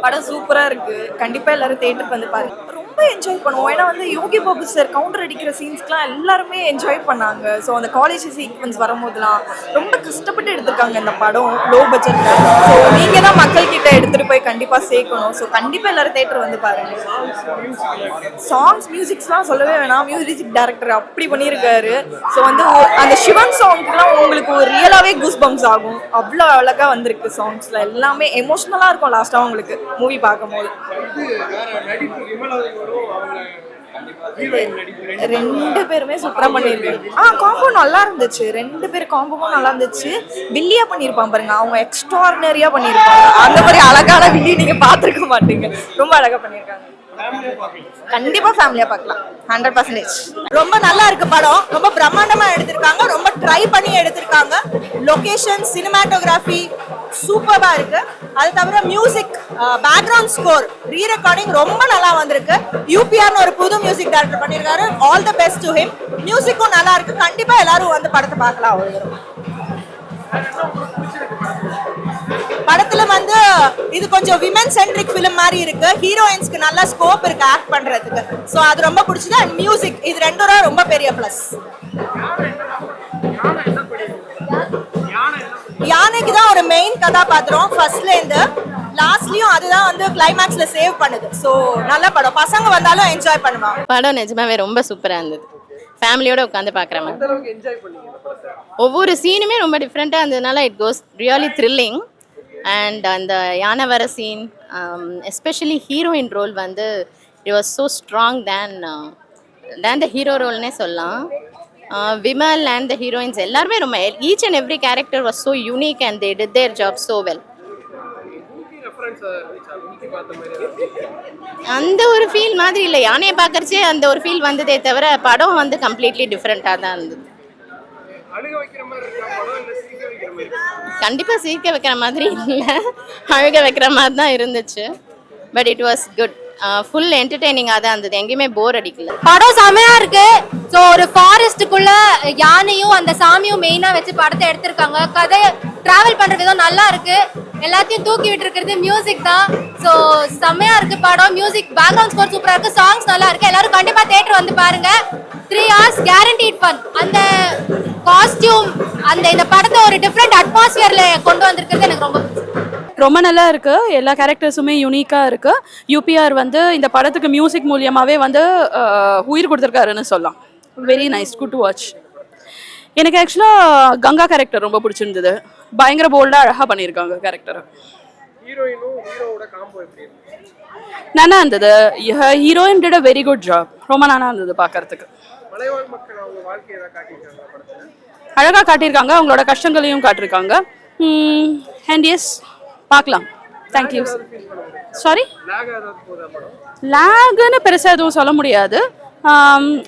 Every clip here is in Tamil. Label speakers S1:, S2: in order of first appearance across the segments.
S1: படம் சூப்பரா இருக்கு. கண்டிப்பா எல்லாரும் தியேட்டருக்கு வந்து பாருங்க. ரொம்ப என்ஜாய் பண்ணுவோம். ஏன்னா வந்து யோகி பாபு சார் கவுண்டர் அடிக்கிற சீன்ஸ்க்குலாம் எல்லாருமே என்ஜாய் பண்ணாங்க. ஸோ அந்த காலேஜ் சீக்வன்ஸ் வரும்போதெல்லாம் ரொம்ப கஷ்டப்பட்டு எடுத்திருக்காங்க இந்த படம் லோ பட்ஜெட்ல. ஸோ நீங்க தான் மக்கள் கிட்ட எடுத்துட்டு போய் கண்டிப்பா சேர்க்கணும். ஸோ கண்டிப்பா எல்லாரும் தியேட்டர் வந்து பாருங்க. சாங்ஸ் மியூசிக்ஸ்லாம் சொல்லவே வேணாம். மியூசிக் டைரக்டர் அப்படி பண்ணியிருக்காரு. ஸோ வந்து அந்த சிவன் சாங்க்குலாம் உங்களுக்கு ஒரு ரியலாவே கூஸ் பம்ப்ஸ் ஆகும். அவ்வளோ அழகா வந்திருக்கு சாங்ஸ்ல எல்லாமே எமோஷனலா இருக்கும் லாஸ்டா உங்களுக்கு மூவி பார்க்கும்போது. ரெண்டு பேருமே சூப்பரா பண்ணிருக்காங்க. காம்போ நல்லா இருந்துச்சு. ரெண்டு பேர் காம்போவும் நல்லா இருந்துச்சு. வில்லியா பண்ணிருப்பாங்க பாருங்க, அவங்க எக்ஸ்ட்ரார்டினரியா பண்ணிருப்பாங்க. அந்த மாதிரி அழகான வில்லி நீங்க பாத்துருக்க மாட்டீங்க. ரொம்ப அழகா பண்ணிருக்காங்க. கண்டிப்பா ஃபேமிலியா பார்க்கலாம் 100%.
S2: ரொம்ப நல்லா இருக்கு படம். ரொம்ப பிரம்மாண்டமா எடுத்திருக்காங்க. ரொம்ப ட்ரை பண்ணி எடுத்திருக்காங்க. லொகேஷன், சினிமாட்டோகிராஃபி சூப்பரா இருக்கு. அது தவிர music, background score, re recording ரொம்ப நல்லா வந்திருக்கு. யூபிஆர்னு ஒரு புது மியூசிக் டைரக்டர் பண்ணிருக்காரு. All the best to him. மியூசிக்கும் நல்லா இருக்கு. கண்டிப்பா எல்லாரும் வந்து படத்தை பார்க்கலாம். படத்துல வந்து இது கொஞ்சம் விமன் சென்ட்ரிக் ஃபிலிம் மாதிரி இருக்கு. ஹீரோயின்ஸ்க்கு நல்ல ஸ்கோப் இருக்கு ஆக்ட் பண்றதுக்கு. சோ அது ரொம்ப பிடிச்சது. அண்ட் மியூசிக், இது ரெண்டும் ரொம்ப பெரிய பிளஸ். யானைக்கு தான் ஒரு மெயின் கதாபாத்திரம் ஃபர்ஸ்ட்ல இருந்து லாஸ்ட்லயும் அதுதான் வந்து கிளைமேக்ஸ்ல சேவ் பண்ணுது. சோ நல்ல படம். பசங்க வந்தாலும் என்ஜாய் பண்ணுவாங்க.
S3: படம் நிஜமாவே ரொம்ப சூப்பரா இருந்தது. ஃபேமிலியோட உட்காந்து பார்க்குற மாதிரி. ஒவ்வொரு சீனுமே ரொம்ப டிஃப்ரெண்ட்டாக இருந்ததுனால it goes really thrilling. And அந்த யானை வர சீன், எஸ்பெஷலி ஹீரோயின் ரோல் வந்து it was so strong than the hero ரோல்னே சொல்லலாம். விமல் அண்ட் த ஹீரோயின்ஸ் எல்லாருமே ரொம்ப each and every character was so unique and they did their job so well. அந்த ஒரு ஃபீல் மாதிரி இல்லை. யானையை பார்க்கறச்சே அந்த ஒரு ஃபீல் வந்ததே தவிர படம் வந்து கம்ப்ளீட்லி டிஃப்ரெண்ட்டாக தான் இருந்தது. கண்டிப்பாக சிரிக்க வைக்கிற மாதிரி இல்லை, அழுக வைக்கிற மாதிரி தான் இருந்துச்சு. But it was good. Full என்டர்டெய்னிங்காக தான் இருந்தது. எங்கேயுமே போர் அடிக்கல.
S4: படம் செமையா இருக்கு. ஸோ ஒரு ஃபாரஸ்ட்டுக்குள்ள யானையும் அந்த சாமியும் மெயினாக வச்சு படத்தை எடுத்திருக்காங்க. கதையை டிராவல் பண்ற விதம் நல்லா இருக்கு. எல்லாத்தையும் தூக்கி விட்டு இருக்கிறது மியூசிக் தான். ஸோ செம்மையா இருக்கு படம். மியூசிக், பேக்ரவுண்ட் ஸ்கோர் சூப்பரா இருக்கு. சாங்ஸ் நல்லா இருக்கு. எல்லாரும் கண்டிப்பா தியேட்டர் வந்து பாருங்க. 3 hours கேரண்டீட் ஃபன். அந்த காஸ்டியூம், அந்த இந்த படத்தை ஒரு டிஃப்ரெண்ட் அட்மாஸ்பியர்ல கொண்டு வந்திருக்கிறது எனக்கு
S5: ரொம்ப நல்லா இருக்கு. எல்லா கேரக்டர்ஸுமே யூனிக்கா இருக்கு. யூபிஆர் வந்து இந்த படத்துக்கு மியூசிக் மூலியமாவே வந்து உயிர் கொடுத்துருக்காருன்னு சொல்லலாம். Very nice, good to watch. எனக்கு ஆக்சுவலாக கங்கா கேரக்டர் ரொம்ப பிடிச்சிருந்தது. பயங்கர போல்டாக அழகாக பண்ணியிருக்காங்க கேரக்டரை. நல்லா இருந்தது. Heroine did a very good job. ரொம்ப நல்லா இருந்தது பார்க்கறதுக்கு. அழகாக காட்டியிருக்காங்க. அவங்களோட கஷ்டங்களையும் காட்டியிருக்காங்க. அண்ட் எஸ், பார்க்கலாம். தேங்க்யூ. சாரி, லேக்னு பெருசாக எதுவும் சொல்ல முடியாது.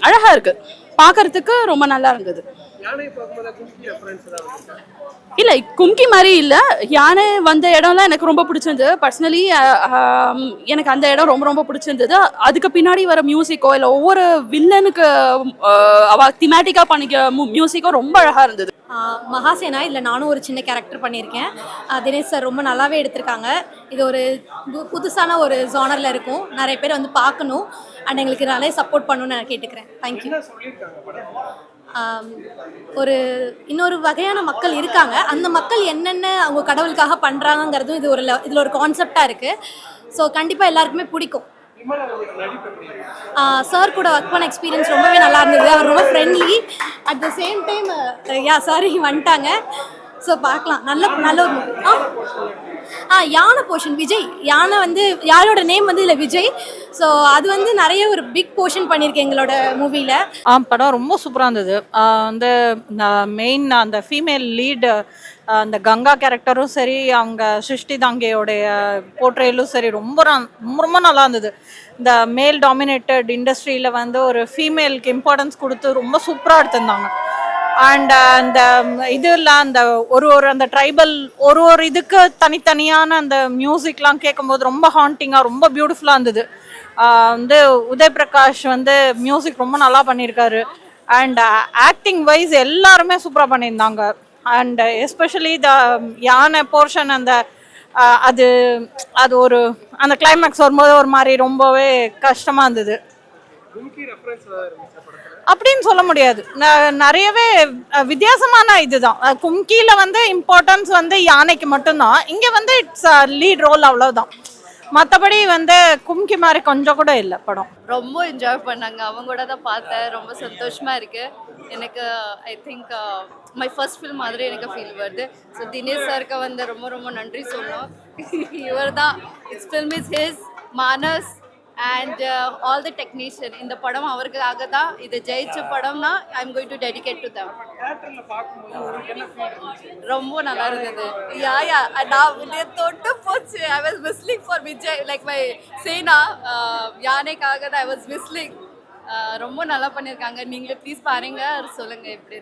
S5: அழகாக இருக்கு பார்க்கறதுக்கு. ரொம்ப நல்லா இருந்தது. இல்லை, கும்கி மாதிரி இல்லை. யானை வந்த இடம்லாம் எனக்கு ரொம்ப பிடிச்சிருந்தது. பர்சனலி எனக்கு அந்த இடம் ரொம்ப ரொம்ப பிடிச்சிருந்தது. அதுக்கு பின்னாடி வர மியூசிக்கோ இல்லை ஒவ்வொரு வில்லனுக்கு அவ திமேட்டிக்காக பண்ணிக்க மியூசிக்கோ ரொம்ப அழகாக இருந்தது.
S4: மகாசேனா, இதில் நானும் ஒரு சின்ன கேரக்டர் பண்ணியிருக்கேன். தினேஷ் சார் ரொம்ப நல்லாவே எடுத்திருக்காங்க. இது ஒரு புதுசான ஒரு ஜானரில் இருக்கும். நிறைய பேர் வந்து பார்க்கணும். அண்ட் எங்களுக்கு நிறைய சப்போர்ட் பண்ணணும்னு நான் கேட்டுக்கிறேன். தேங்க்யூ. ஒரு இன்னொரு வகையான மக்கள் இருக்காங்க. அந்த மக்கள் என்னென்ன அவங்க கடவுளுக்காக பண்ணுறாங்கிறதும் இதில் ஒரு கான்செப்டாக இருக்குது. ஸோ கண்டிப்பாக எல்லாருக்குமே பிடிக்கும். சார் கூட ஒர்க் பண்ண எக்ஸ்பீரியன்ஸ் ரொம்பவே நல்லா இருந்தது. அவர் ரொம்ப friendly. At the same time sorry வந்துட்டாங்க. ஸோ பார்க்கலாம். நல்ல ஒரு மூவி. யானை போர்ஷன் விஜய். யானை வந்து யாரோட நேம் வந்து இதில் விஜய். ஸோ அது வந்து நிறைய ஒரு பிக் போர்ஷன் பண்ணியிருக்கேன் எங்களோட மூவியில்.
S2: படம் ரொம்ப சூப்பராக இருந்தது. வந்து மெயின் அந்த ஃபீமேல் லீடு அந்த கங்கா கேரக்டரும் சரி, அவங்க சிருஷ்டி தாங்கேயோடைய போர்ட்ரேலும் சரி, ரொம்ப ரொம்ப நல்லா இருந்தது. இந்த மேல் டாமினேட்டட் இண்டஸ்ட்ரியில் வந்து ஒரு ஃபீமேலுக்கு இம்பார்ட்டன்ஸ் கொடுத்து ரொம்ப சூப்பராக எடுத்திருந்தாங்க. அண்ட் அந்த இதில் அந்த ஒரு அந்த ட்ரைபல் ஒரு இதுக்கு தனித்தனியான அந்த மியூசிக்லாம் கேட்கும்போது ரொம்ப ஹாண்டிங்காக ரொம்ப பியூட்டிஃபுல்லாக இருந்தது. வந்து உதய் பிரகாஷ் வந்து மியூசிக் ரொம்ப நல்லா பண்ணியிருக்காரு. அண்ட் ஆக்டிங் வைஸ் எல்லாருமே சூப்பராக பண்ணியிருந்தாங்க. அண்ட் எஸ்பெஷலி த யானை போர்ஷன், அந்த அது அது ஒரு அந்த கிளைமேக்ஸ் வரும்போது ஒரு மாதிரி ரொம்பவே கஷ்டமாக இருந்தது அப்படின்னு சொல்ல முடியாது. நிறையவே வித்தியாசமான இதுதான். கும்கியில வந்து இம்பார்ட்டன்ஸ் வந்து யானைக்கு மட்டும்தான், இங்க வந்து இட்ஸ் லீட் ரோல், அவ்வளவுதான். மற்றபடி வந்து கும்கி மாதிரி கொஞ்சம் கூட இல்லை படம்.
S6: ரொம்ப என்ஜாய் பண்ணாங்க. அவங்க கூட தான் பார்த்தேன். ரொம்ப சந்தோஷமா இருக்கு எனக்கு. I think my first film மாதிரி எனக்கு ஃபீல் வருது. ஸோ தினேஷ் சாருக்கு வந்து ரொம்ப ரொம்ப நன்றி சொல்லணும். இவர் தான் இட்ஸ் ஃபில்ம் இஸ் ஹிஸ் மானஸ் அண்ட் ஆல் தி டெக்னீஷியன். இந்த படம் அவருக்காக தான். இது ஜெயிச்ச படம்னா I am going to dedicate to them. ரொம்ப நல்லா இருந்தது. யா நான் தொட்டு போச்சு. I was whistling for Vijay like my சேனா. யானைக்காக தான் ஐ வாஸ் விஸ்லிங். ரொம்ப நல்லா பண்ணியிருக்காங்க. நீங்களே ப்ளீஸ் பாருங்க, சொல்லுங்க எப்படி